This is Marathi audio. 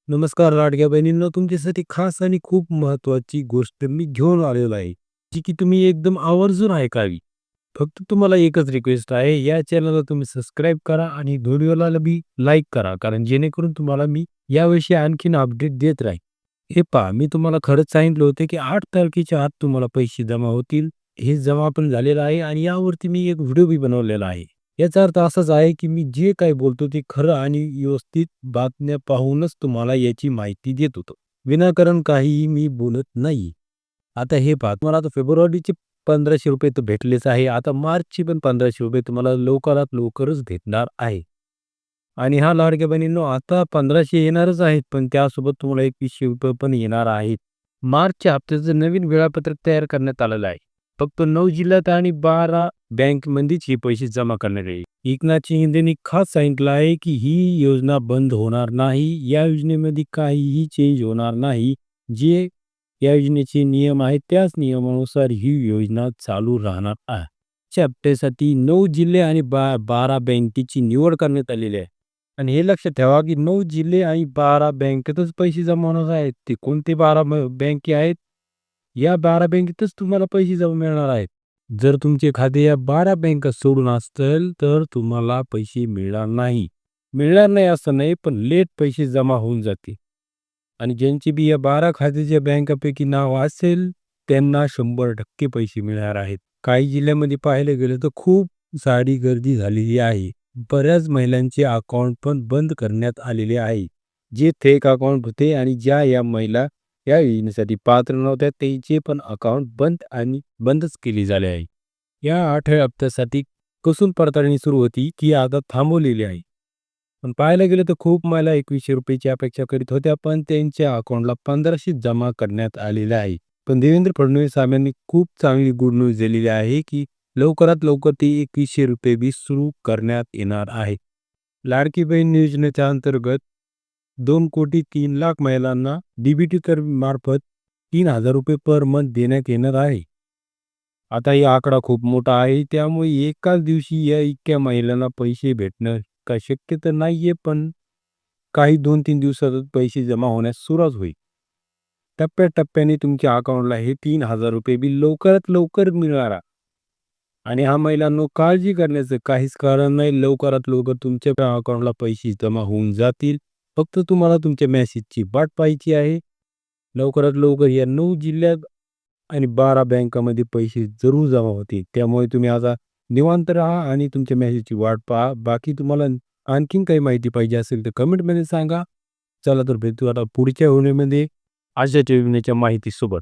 नमस्कार लाडक्या बहिणींनो, तुमच्यासाठी खास आणि खूप महत्त्वाची गोष्ट मी घेऊन आलेलो आहे, जी की तुम्ही एकदम आवर्जून ऐकावी. फक्त तुम्हाला एकच रिक्वेस्ट आहे, या चॅनलला तुम्ही सबस्क्राईब करा आणि व्हिडिओला बी लाईक करा, कारण जेणेकरून तुम्हाला मी याविषयी आणखीन अपडेट देत राहीन. हे पहा, मी तुम्हाला खरंच सांगितलं होतं, की 8 तारखेच्या आत तुम्हाला पैसे जमा होतील. हे जमा पण झालेलं आहे आणि यावरती मी एक व्हिडिओ बी बनवलेला आहे. याचा अर्थ असाच आहे, की मी जे काही बोलतो ते खरं आणि व्यवस्थित बातम्या पाहूनच तुम्हाला याची माहिती देत होतो. विनाकारण काहीही मी बोलत नाही. आता हे पहा, तुम्हाला आता फेब्रुवारीचे ₹1500 तर भेटलेच आहे. आता मार्चचे पण ₹1500 तुम्हाला लवकरात लवकरच भेटणार आहे. आणि हां, लाडक्या बहिणींनो, आता 1500 येणारच आहेत, पण त्यासोबत तुम्हाला ₹2100 पण येणार आहेत. मार्चच्या हप्त्याचं नवीन वेळापत्रक तयार करण्यात आलेलं आहे. फक्त 9 जिल्ह्यात आणि 12 बँकमध्येच हे पैसे जमा करण्यात येईल. एकनाथ शिंदेनी खास सांगितलं आहे, की ही योजना बंद होणार नाही. या योजनेमध्ये काहीही चेंज होणार नाही. जे या योजनेचे नियम आहेत, त्याच नियमानुसार ही योजना चालू राहणार आहे. च्या हप्त्यासाठी 9 जिल्हे आणि 12 बँकेची निवड करण्यात आलेली आहे. आणि हे लक्षात ठेवा, की 9 जिल्हे आणि 12 बँकेतच पैसे जमा होणार आहेत. ते कोणते 12 बँके आहेत? या 12 बँकेतच तुम्हाला पैसे जमा मिळणार आहेत. जर तुमचे खाते या 12 बँका सोडून असेल, तर तुम्हाला पैसे मिळणार नाही. मिळणार नाही असं नाही, पण लेट पैसे जमा होऊन जातील. आणि ज्यांची बी या 12 खात्याच्या बँकापैकी नाव असेल, त्यांना 100% पैसे मिळणार आहेत. काही जिल्ह्यामध्ये पाहायला गेलं तर खूप सारी गर्दी झालेली आहे. बऱ्याच महिलांचे अकाउंट पण बंद करण्यात आलेले आहे. जे फेक अकाउंट होते आणि ज्या या महिला या योजनेसाठी पात्र नव्हत्या, त्यांचे पण अकाउंट बंदच केले झाले आहे. या 8व्या हप्त्यासाठी कसून पडताळणी सुरू होती, ती आता थांबवलेली आहे. पण पाहायला गेलं तर खूप महिला ₹2100 ची अपेक्षा करीत होत्या, पण त्यांच्या अकाउंटला 1500 जमा करण्यात आलेले आहे. पण देवेंद्र फडणवीस साहेबांनी खूप चांगली गुड न्यूज दिलेली आहे, की लवकरात लवकर ते ₹2100 बी सुरू करण्यात येणार आहे. लाडकी बहीण योजनेच्या अंतर्गत 2,03,00,000 महिलांना डीबीटी कर मार्फत ₹3000 पर मंथ देण्यात येणार आहे. आता हा आकडा खूप मोठा आहे, त्यामुळे एकाच दिवशी या इतक्या महिलांना पैसे भेटणं काय शक्य तर नाहीये, पण काही 2-3 दिवसातच पैसे जमा होण्यास सुरुवात होईल. टप्प्याटप्प्याने तुमच्या अकाउंटला हे ₹3000 बी लवकरात लवकर मिळणार आहे. आणि ह्या महिलांनो, काळजी करण्याचं काहीच कारण नाही. लवकरात लवकर तुमच्या अकाउंटला पैसे जमा होऊन जातील. फक्त तुम्हाला तुमच्या मेसेजची वाट पाहायची आहे. लवकरात लवकर या 9 जिल्ह्यात आणि 12 बँकामध्ये पैसे जरूर जमा होतील. त्यामुळे तुम्ही आता निवांत राहा आणि तुमच्या मेसेजची वाट पहा. बाकी तुम्हाला आणखीन काही माहिती पाहिजे असेल तर कमेंटमध्ये सांगा. चला तर भेटू आता पुढच्या व्हिडिओमध्ये अशाच योजनेच्या माहितीसोबत.